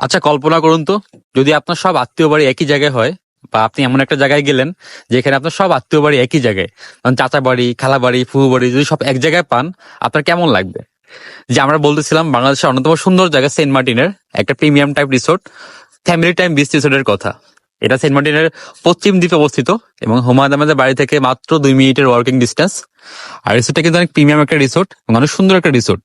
আচ্ছা, কল্পনা করুন তো, যদি আপনার সব আত্মীয় বাড়ি একই জায়গায় হয়, বা আপনি এমন একটা জায়গায় গেলেন যেখানে আপনার সব আত্মীয় বাড়ি একই জায়গায়, মানে চাচা বাড়ি, খালা বাড়ি, ফুফু বাড়ি, যদি সব এক জায়গায় পান, আপনার কেমন লাগবে? যে আমরা বলতেছিলাম বাংলাদেশের অন্যতম সুন্দর জায়গা সেন্ট মার্টিনের একটা premium type resort, family time beach রিসোর্টের কথা। এটা সেন্ট মার্টিনের পশ্চিম দ্বীপে অবস্থিত এবং হুমায়ুন আহমেদের বাড়ি থেকে মাত্র 2 মিনিটের ওয়ার্কিং ডিস্টেন্স। আর রিসোর্টটা কিন্তু অনেক প্রিমিয়াম একটা রিসোর্ট এবং অনেক সুন্দর একটা রিসোর্ট।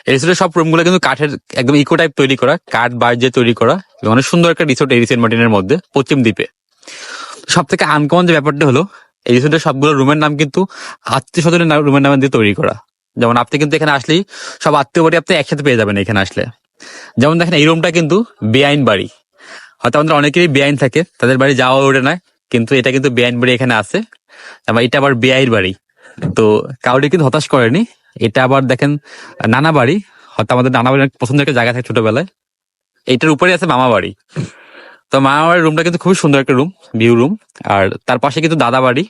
এই রিসোর্টের সব রুমগুলো কিন্তু কাঠের, একদম ইকো টাইপ তৈরি করা, কাঠ বার দিয়ে তৈরি করা, এবং অনেক সুন্দর একটা রিসোর্ট এই সেন্ট মার্টিনের মধ্যে পশ্চিম দ্বীপে। সব থেকে আনকমন যে ব্যাপারটা হলো, এই রিসোর্টের সবগুলো রুমের নাম কিন্তু আত্মীয় স্বজনের রুমের নাম দিয়ে তৈরি করা। যেমন আপনি কিন্তু এখানে আসলেই সব আত্মীয় বাড়ি আপনি একসাথে পেয়ে যাবেন এখানে আসলে। যেমন দেখেন, এই রুমটা কিন্তু বেআইন বাড়ি। হয়তো আমাদের অনেকেরই বেআইন থাকে, তাদের বাড়ি যাওয়া ওঠে না, কিন্তু এটা কিন্তু বেআইন বাড়ি এখানে আছে। আবার এটা আবার বেআইর বাড়ি, তো কাউরে কিন্তু হতাশ করেনি। এটা আবার দেখেন নানা বাড়ি, হয়তো আমাদের নানা বাড়ির পছন্দের একটা জায়গা থাকে ছোটবেলায়। এইটার উপরে আছে মামা বাড়ি। তো মামা বাড়ির রুমটা কিন্তু খুবই সুন্দর একটা রুম, ভিউ রুম। আর তার পাশে কিন্তু দাদা বাড়ি।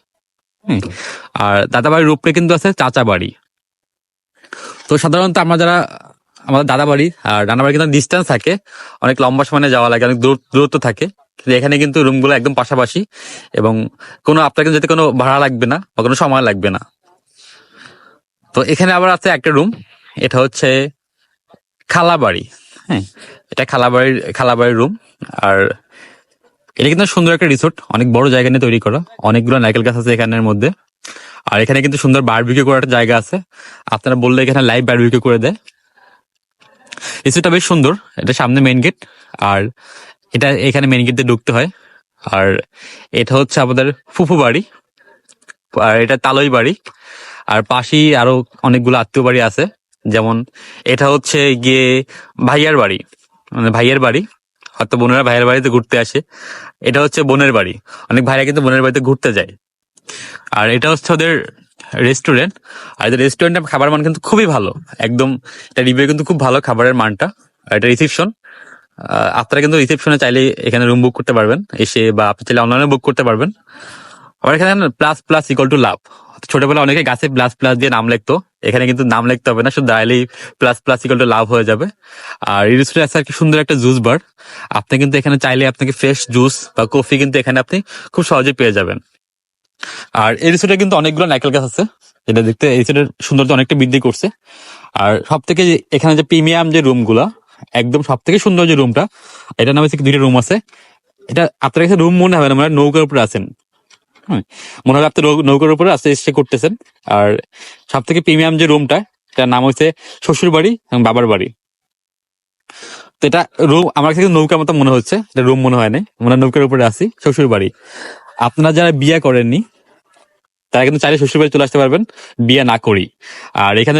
আর দাদা বাড়ির উপরে কিন্তু আছে চাচা বাড়ি। তো সাধারণত আমরা যারা, আমাদের দাদা বাড়ি আর নানা বাড়ি কিন্তু ডিস্টেন্স থাকে, অনেক লম্বা সময় যাওয়া লাগে, অনেক দূরত্ব থাকে। কিন্তু এখানে কিন্তু রুমগুলো একদম পাশাপাশি, এবং কোনো আপনার কিন্তু যেতে কোনো ভাড়া লাগবে না বা কোনো সময় লাগবে না। তো এখানে আবার আছে একটা রুম, এটা হচ্ছে খালা বাড়ি। হ্যাঁ, এটা খালা বাড়ির রুম। আর এটা কিন্তু সুন্দর একটা রিসোর্ট, অনেক বড় জায়গা নিয়ে তৈরি করা, অনেকগুলো নারকেল গাছ আছে এখানের মধ্যে। আর এখানে কিন্তু সুন্দর বারবিকিউ করার একটা জায়গা আছে, আপনারা বললে এখানে লাইভ বারবিকিউ করে দেয়। রিসোর্টটা বেশ সুন্দর, এটা সামনে মেইন গেট। আর এটা এখানে মেইন গেট দিয়ে ঢুকতে হয়। আর এটা হচ্ছে আমাদের ফুফু বাড়ি, আর এটা তালই বাড়ি। আর পাশেই আরো অনেকগুলো আত্মীয় বাড়ি আছে। যেমন এটা হচ্ছে গিয়ে ভাইয়ার বাড়ি, মানে ভাইয়ের বাড়ি, হয়তো বোনেরা ভাইয়ের বাড়িতে ঘুরতে আসে। এটা হচ্ছে বোনের বাড়ি, অনেক ভাইরা কিন্তু বোনের বাড়িতে ঘুরতে যায়। আর এটা হচ্ছে ওদের রেস্টুরেন্ট। আর এদের রেস্টুরেন্টের খাবার মান কিন্তু খুবই ভালো, একদম এটা রিভিউ কিন্তু খুব ভালো খাবারের মানটা। আর এটা রিসেপশন, আপনারা কিন্তু রিসেপশনে চাইলে এখানে রুম বুক করতে পারবেন এসে, বা আপনি চাইলে অনলাইনে বুক করতে পারবেন। আবার এখানে প্লাস প্লাস ইকুয়াল টু লাভ। ছোটবেলা অনেকে গাছে প্লাস প্লাস দিয়ে নাম লিখতো, এখানে কিন্তু নাম লিখতে হবে না, শুধু দাঁড়ালেই প্লাস প্লাস ইকুয়াল টু লাভ হয়ে যাবে। আর এই রেস্টুরেন্টে আছে আর কি সুন্দর একটা জুস বার। আপনি কিন্তু এখানে চাইলে আপনাকে ফ্রেশ জুস বা কফি কিন্তু এখানে আপনি খুব সহজে পেয়ে যাবেন। আর এই রিসোর্টে কিন্তু অনেকগুলো নারকেল গাছ আছে, যেটা দেখতে এই রিসোর্টের সৌন্দর্য অনেকটা বৃদ্ধি করছে। আর সব থেকে এখানে যে প্রিমিয়াম যে রুম গুলা, একদম সব থেকে সুন্দর যে রুমটা, এটার নামে হচ্ছে 2টা রুম আছে। এটা আপনার কাছে রুম মনে হবে না, মানে নৌকার উপরে আছেন। হ্যাঁ, মনে হয় আপনি নৌকার উপরে আস্তে আস্তে করতেছেন। আর সব থেকে প্রিমিয়াম যে রুমটা, এটার নাম হচ্ছে শ্বশুর বাড়ি এবং বাবার বাড়ি। তো এটা রুম আমার কাছে নৌকার মতো মনে হচ্ছে, এটা রুম মনে হয় না, মনে হয় নৌকার উপরে আছি, শ্বশুর বাড়ি। আপনারা যারা বিয়ে করেননি তারা কিন্তু চাইলে শ্বশুর বাড়ি চলে আসতে পারবেন বিয়ে না করি। আর এখানে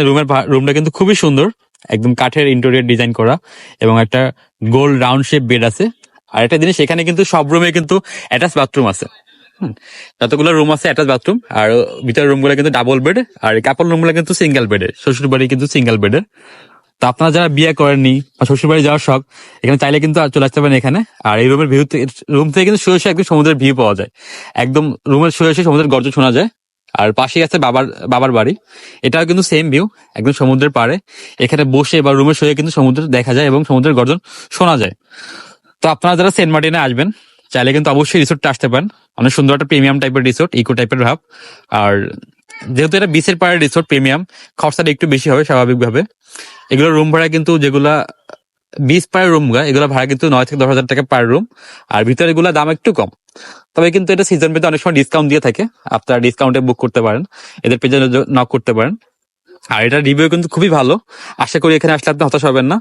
রুমটা কিন্তু খুবই সুন্দর, একদম কাঠের ইন্টেরিয়র ডিজাইন করা, এবং একটা গোল রাউন্ড শেপ বেড আছে। আর একটা জিনিস, এখানে কিন্তু সব রুমে কিন্তু অ্যাটাচ বাথরুম আছে। যতগুলো রুম আছে অ্যাটাচ বাথরুম, আর ভিতরের রুম গুলো কিন্তু ডাবল বেড, আর কাপল রুম গুলো কিন্তু সিঙ্গেল বেডের, শ্বশুর বাড়ি কিন্তু সিঙ্গেল বেডের। তো আপনারা যারা বিয়ে করেননি বা শ্বশুর বাড়ি যাওয়ার শখ, এখানে চাইলে কিন্তু চলে আসতে পারেন এখানে। আর এই রুমের রুম থেকে কিন্তু শুয়ে শুয়ে একদম সমুদ্রের ভিউ পাওয়া যায়, একদম রুমের শুয়ে শুয়ে সমুদ্রের গর্জন শোনা যায়। আর পাশেই আছে বাবার বাড়ি, এটাও কিন্তু সেম ভিউ, একদম সমুদ্রের পাড়ে। এখানে বসে বা রুমে শুয়ে কিন্তু সমুদ্র দেখা যায় এবং সমুদ্রের গর্জন শোনা যায়। তো আপনারা যারা সেন্ট মার্টিনে আসবেন, চাইলে কিন্তু অবশ্যই রিসোর্টটা আসতে পারেন, অনেক সুন্দর একটা প্রিমিয়াম টাইপের রিসোর্ট, ইকো টাইপের ভাব। আর যেহেতু এটা বিচের পাড়ে রিসোর্ট প্রিমিয়াম, খরচাটা একটু বেশি হবে স্বাভাবিকভাবে। এগুলো রুম ভাড়া কিন্তু, যেগুলা বিচ পাড়ের রুম গুলা, এগুলো ভাড়া কিন্তু 9 থেকে 10 হাজার টাকা পার রুম। আর ভিতরে এগুলা দাম একটু কম, তবে কিন্তু এটা সিজন পেতে অনেক সময় ডিসকাউন্ট দিয়ে থাকে, আপনারা ডিসকাউন্টে বুক করতে পারেন, এদের পেজে নক করতে পারেন। আর এটা রিভিউ কিন্তু খুবই ভালো, আশা করি এখানে আসলে আপনি হতাশ হবেন না,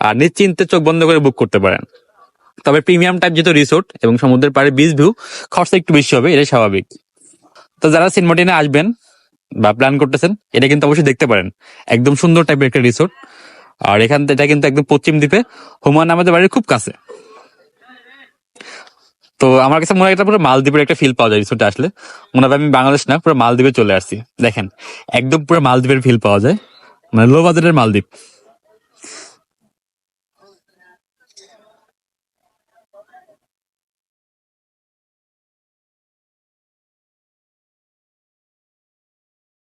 আর নিশ্চিন্তে চোখ বন্ধ করে বুক করতে পারেন। তবে প্রিমিয়াম টাইপ যেহেতু রিসোর্ট এবং সমুদ্রের পাড়ে বিচ ভিউ, খরচা একটু বেশি হবে, এটাই স্বাভাবিক। তো যারা সেন্ট মার্টিনে আসবেন বা প্ল্যান করতেছেন, এটা কিন্তু অবশ্যই দেখতে পারেন, একদম সুন্দর টাইপের একটা রিসোর্ট। আর এটা কিন্তু একদম পশ্চিম দ্বীপে হুমায়ুন আহমেদের বাড়ির খুব কাছে। তো আমার কাছে মনে হয় এটা পুরো মালদ্বীপের একটা ফিল পাওয়া যায় রিসোর্টে আসলে, মনে হয় আমি বাংলাদেশ না, পুরো মালদ্বীপে চলে আসছি। দেখেন, একদম পুরো মালদ্বীপের ফিল পাওয়া যায়, মানে লো বাজেটের মালদ্বীপ।